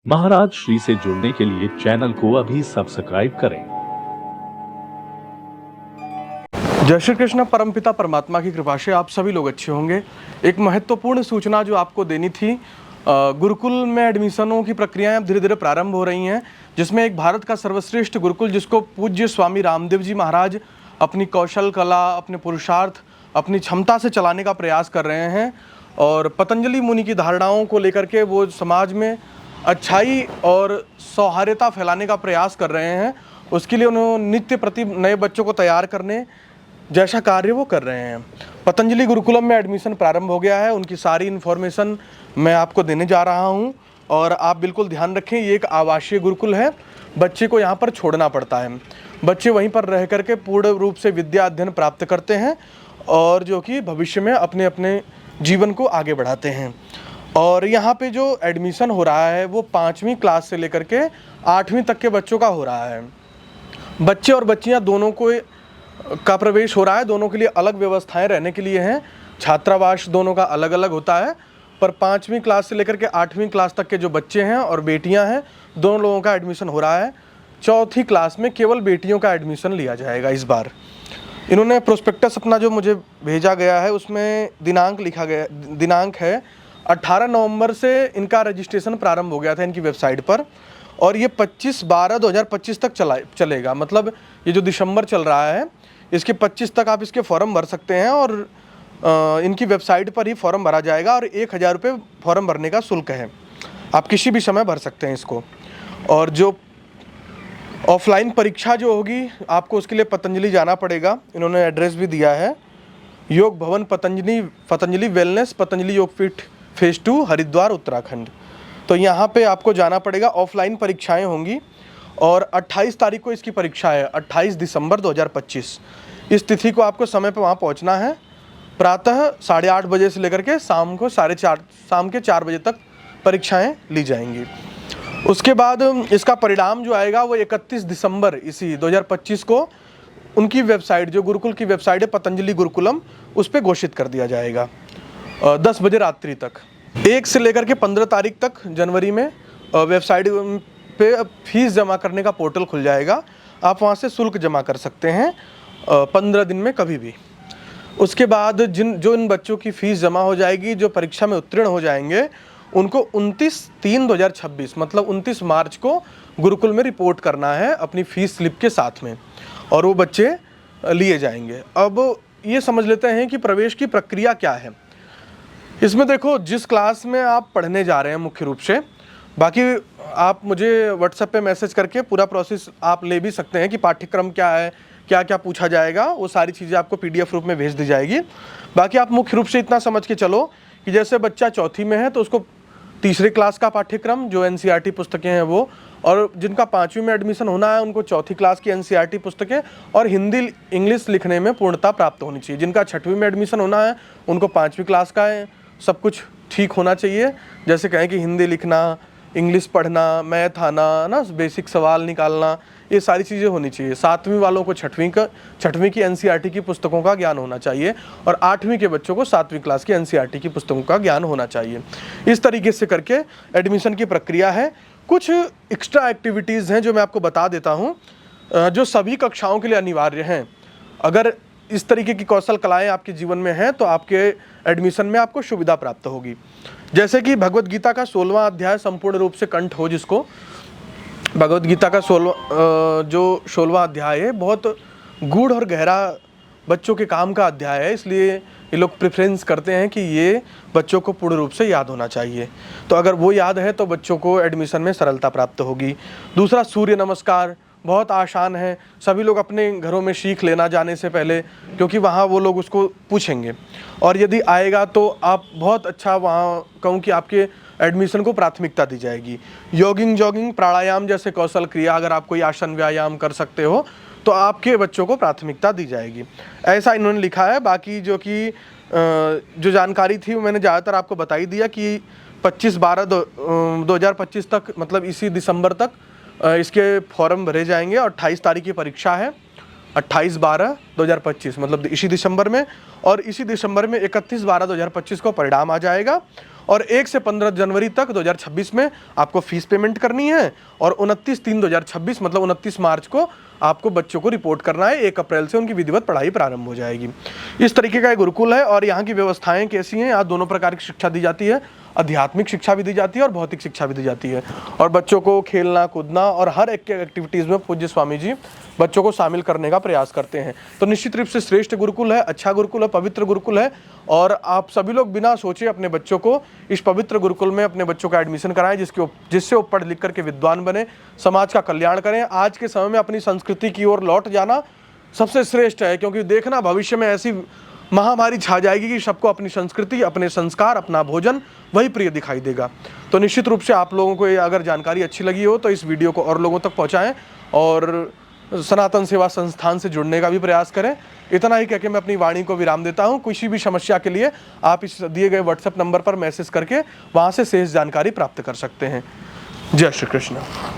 महाराज श्री से जुड़ने के लिए चैनल को अभी सब्सक्राइब करें। जय श्री कृष्ण। परमपिता परमात्मा की कृपा से आप सभी लोग अच्छे होंगे। एक महत्वपूर्ण सूचना जो आपको देनी थी, गुरुकुल में एडमिशनों की प्रक्रियाएं अब धीरे धीरे प्रारंभ हो रही हैं, जिसमें एक भारत का सर्वश्रेष्ठ गुरुकुल जिसको पूज्य स्वामी रामदेव जी महाराज अपनी कौशल कला, अपने पुरुषार्थ, अपनी क्षमता से चलाने का प्रयास कर रहे हैं और पतंजलि मुनि की धारणाओं को लेकर के वो समाज में अच्छाई और सौहार्दता फैलाने का प्रयास कर रहे हैं। उसके लिए उन्होंने नित्य प्रति नए बच्चों को तैयार करने जैसा कार्य वो कर रहे हैं। पतंजलि गुरुकुलम में एडमिशन प्रारंभ हो गया है। उनकी सारी इन्फॉर्मेशन मैं आपको देने जा रहा हूं और आप बिल्कुल ध्यान रखें, ये एक आवासीय गुरुकुल है। बच्चे को यहाँ पर छोड़ना पड़ता है। बच्चे वहीं पर रह करके पूर्ण रूप से विद्या अध्ययन प्राप्त करते हैं और जो कि भविष्य में अपने अपने जीवन को आगे बढ़ाते हैं। और यहाँ पे जो एडमिशन हो रहा है वो 5वीं क्लास से लेकर के 8वीं तक के बच्चों का हो रहा है। बच्चे और बच्चियाँ दोनों को का प्रवेश हो रहा है। दोनों के लिए अलग व्यवस्थाएं रहने के लिए हैं। छात्रावास दोनों का अलग अलग होता है, पर 5वीं क्लास से लेकर के 8वीं क्लास तक के जो बच्चे हैं और बेटियां हैं, दोनों लोगों का एडमिशन हो रहा है। 4थी क्लास में केवल बेटियों का एडमिशन लिया जाएगा इस बार। इन्होंने प्रोस्पेक्टस अपना जो मुझे भेजा गया है उसमें दिनांक लिखा गया, दिनांक है 18 नवंबर से इनका रजिस्ट्रेशन प्रारंभ हो गया था इनकी वेबसाइट पर और ये 25/12/2025 तक चलेगा। मतलब ये जो दिसंबर चल रहा है इसके 25 तक आप इसके फॉर्म भर सकते हैं और इनकी वेबसाइट पर ही फॉर्म भरा जाएगा और 1000 रुपये फॉर्म भरने का शुल्क है। आप किसी भी समय भर सकते हैं इसको। और जो ऑफलाइन परीक्षा जो होगी आपको उसके लिए पतंजलि जाना पड़ेगा। इन्होंने एड्रेस भी दिया है, योग भवन पतंजलि वेलनेस पतंजलि योगपीठ फेज 2 हरिद्वार उत्तराखंड। तो यहाँ पे आपको जाना पड़ेगा। ऑफलाइन परीक्षाएं होंगी और 28 तारीख को इसकी परीक्षा है, 28 दिसंबर 2025। इस तिथि को आपको समय पर वहाँ पहुँचना है। प्रातः 8:30 बजे से लेकर के शाम के 4 बजे तक परीक्षाएं ली जाएंगी। उसके बाद इसका परिणाम जो आएगा वो 31 दिसंबर इसी 2025 को उनकी वेबसाइट, जो गुरुकुल की वेबसाइट है पतंजलि गुरुकुलम, उस पर घोषित कर दिया जाएगा 10 बजे रात्रि तक। 1 से लेकर के 15 तारीख तक जनवरी में वेबसाइट पे फीस जमा करने का पोर्टल खुल जाएगा। आप वहाँ से शुल्क जमा कर सकते हैं 15 दिन में कभी भी। उसके बाद इन बच्चों की फ़ीस जमा हो जाएगी, जो परीक्षा में उत्तीर्ण हो जाएंगे, उनको 29/3/2026 मतलब 29 मार्च को गुरुकुल में रिपोर्ट करना है अपनी फ़ीस स्लिप के साथ में और वो बच्चे लिए जाएंगे। अब ये समझ लेते हैं कि प्रवेश की प्रक्रिया क्या है। इसमें देखो, जिस क्लास में आप पढ़ने जा रहे हैं मुख्य रूप से, बाकी आप मुझे व्हाट्सएप पे मैसेज करके पूरा प्रोसेस आप ले भी सकते हैं कि पाठ्यक्रम क्या है, क्या क्या पूछा जाएगा, वो सारी चीज़ें आपको PDF रूप में भेज दी जाएगी। बाकी आप मुख्य रूप से इतना समझ के चलो कि जैसे बच्चा 4थी में है तो उसको 3री क्लास का पाठ्यक्रम जो NCERT पुस्तकें हैं वो, और जिनका 5वीं में एडमिशन होना है उनको 4थी क्लास की NCERT पुस्तकें और हिंदी इंग्लिश लिखने में पूर्णता प्राप्त होनी चाहिए। जिनका 6वीं में एडमिशन होना है उनको 5वीं क्लास का सब कुछ ठीक होना चाहिए। जैसे कहें कि हिंदी लिखना, इंग्लिश पढ़ना, मैथ आना, ना बेसिक सवाल निकालना, ये सारी चीज़ें होनी चाहिए। 7वीं वालों को 6वीं की NCERT की पुस्तकों का ज्ञान होना चाहिए और 8वीं के बच्चों को 7वीं क्लास की NCERT की पुस्तकों का ज्ञान होना चाहिए। इस तरीके से करके एडमिशन की प्रक्रिया है। कुछ एक्स्ट्रा एक्टिविटीज़ हैं जो मैं आपको बता देता हूँ, जो सभी कक्षाओं के लिए अनिवार्य हैं। अगर इस तरीके की कौशल कलाएं आपके जीवन में हैं तो आपके एडमिशन में आपको सुविधा प्राप्त होगी। जैसे कि भगवत गीता का 16वां अध्याय संपूर्ण रूप से कंठ हो, जिसको भगवत गीता का 16वां अध्याय है, बहुत गूढ़ और गहरा बच्चों के काम का अध्याय है, इसलिए ये लोग प्रेफरेंस करते हैं कि ये बच्चों को पूर्ण रूप से याद होना चाहिए। तो अगर वो याद है तो बच्चों को एडमिशन में सरलता प्राप्त होगी। दूसरा, सूर्य नमस्कार बहुत आसान है, सभी लोग अपने घरों में सीख लेना जाने से पहले, क्योंकि वहाँ वो लोग उसको पूछेंगे और यदि आएगा तो आप बहुत अच्छा वहाँ कहूँ कि आपके एडमिशन को प्राथमिकता दी जाएगी। जॉगिंग प्राणायाम जैसे कौशल क्रिया, अगर आप कोई आसन व्यायाम कर सकते हो तो आपके बच्चों को प्राथमिकता दी जाएगी, ऐसा इन्होंने लिखा है। बाकी जो जानकारी थी वो मैंने ज़्यादातर आपको बता ही दिया कि 25/12/2025 तक, मतलब इसी दिसंबर तक इसके फॉर्म भरे जाएंगे और 28 तारीख की परीक्षा है, 28/12/2025 मतलब इसी दिसंबर में, और इसी दिसंबर में 31/12/2025 को परिणाम आ जाएगा और 1 से 15 जनवरी तक 2026 में आपको फीस पेमेंट करनी है और 29/3/2026 मतलब 29 मार्च को आपको बच्चों को रिपोर्ट करना है। 1 अप्रैल से उनकी विधिवत पढ़ाई प्रारंभ हो जाएगी। इस तरीके का एक गुरुकुल है और यहाँ की व्यवस्थाएं कैसी हैं? यहाँ दोनों प्रकार की शिक्षा दी जाती है, आध्यात्मिक शिक्षा भी दी जाती है और भौतिक शिक्षा भी दी जाती है। और बच्चों को खेलना कूदना और हर एक एक्टिविटीज़ में पूज्य स्वामी जी बच्चों को शामिल करने का प्रयास करते हैं। तो निश्चित रूप से श्रेष्ठ गुरुकुल है, अच्छा गुरुकुल है, पवित्र गुरुकुल है और आप सभी लोग बिना सोचे अपने बच्चों को इस पवित्र गुरुकुल में अपने बच्चों का एडमिशन कराएं, जिससे वो पढ़ लिख करके विद्वान बने, समाज का कल्याण करें। आज के समय में अपनी संस्कृति की ओर लौट जाना सबसे श्रेष्ठ है, क्योंकि देखना भविष्य में ऐसी महामारी छा जाएगी कि सबको अपनी संस्कृति, अपने संस्कार, अपना भोजन वही प्रिय दिखाई देगा। तो निश्चित रूप से आप लोगों को ये अगर जानकारी अच्छी लगी हो तो इस वीडियो को और लोगों तक पहुंचाएं और सनातन सेवा संस्थान से जुड़ने का भी प्रयास करें। इतना ही कहकर मैं अपनी वाणी को विराम देता हूं। किसी भी समस्या के लिए आप इस दिए गए व्हाट्सएप नंबर पर मैसेज करके वहां से शेष जानकारी प्राप्त कर सकते हैं। जय श्री कृष्ण।